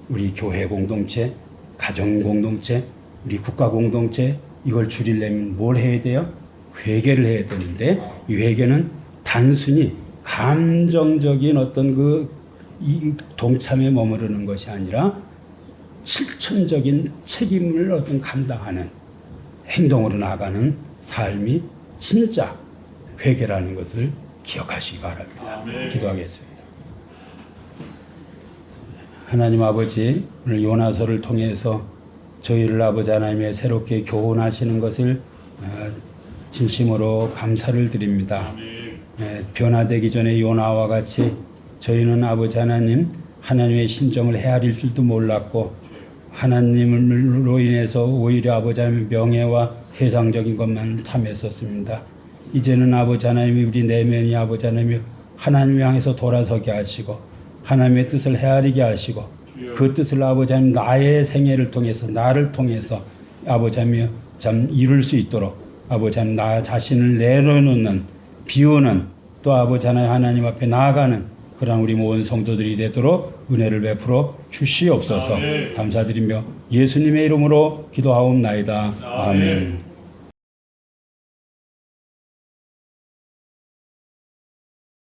우리 교회 공동체, 가정 공동체, 우리 국가 공동체 이걸 줄이려면 뭘 해야 돼요? 회개를 해야 되는데 이 회개는 단순히 감정적인 어떤 이 동참에 머무르는 것이 아니라 실천적인 책임을 어떤 감당하는 행동으로 나가는 삶이 진짜 회개라는 것을 기억하시기 바랍니다. 기도하겠습니다. 하나님 아버지, 오늘 요나서를 통해서 저희를 아버지 하나님의 새롭게 교훈하시는 것을 진심으로 감사를 드립니다. 변화되기 전에 요나와 같이 저희는 아버지 하나님, 하나님의 심정을 헤아릴 줄도 몰랐고 하나님으로 인해서 오히려 아버지 하나님의 명예와 세상적인 것만 탐했었습니다. 이제는 아버지 하나님이 우리 내면이 아버지 하나님이 하나님을 향해서 돌아서게 하시고 하나님의 뜻을 헤아리게 하시고 그 뜻을 아버지 하나님 나의 생애를 통해서 나를 통해서 아버지 하나님 참 이룰 수 있도록 아버지 하나님 나 자신을 내려놓는 비우는 또 아버지 하나님 앞에 나아가는 그러한 우리 모든 성도들이 되도록 은혜를 베풀어 주시옵소서. 감사드리며 예수님의 이름으로 기도하옵나이다. 아멘.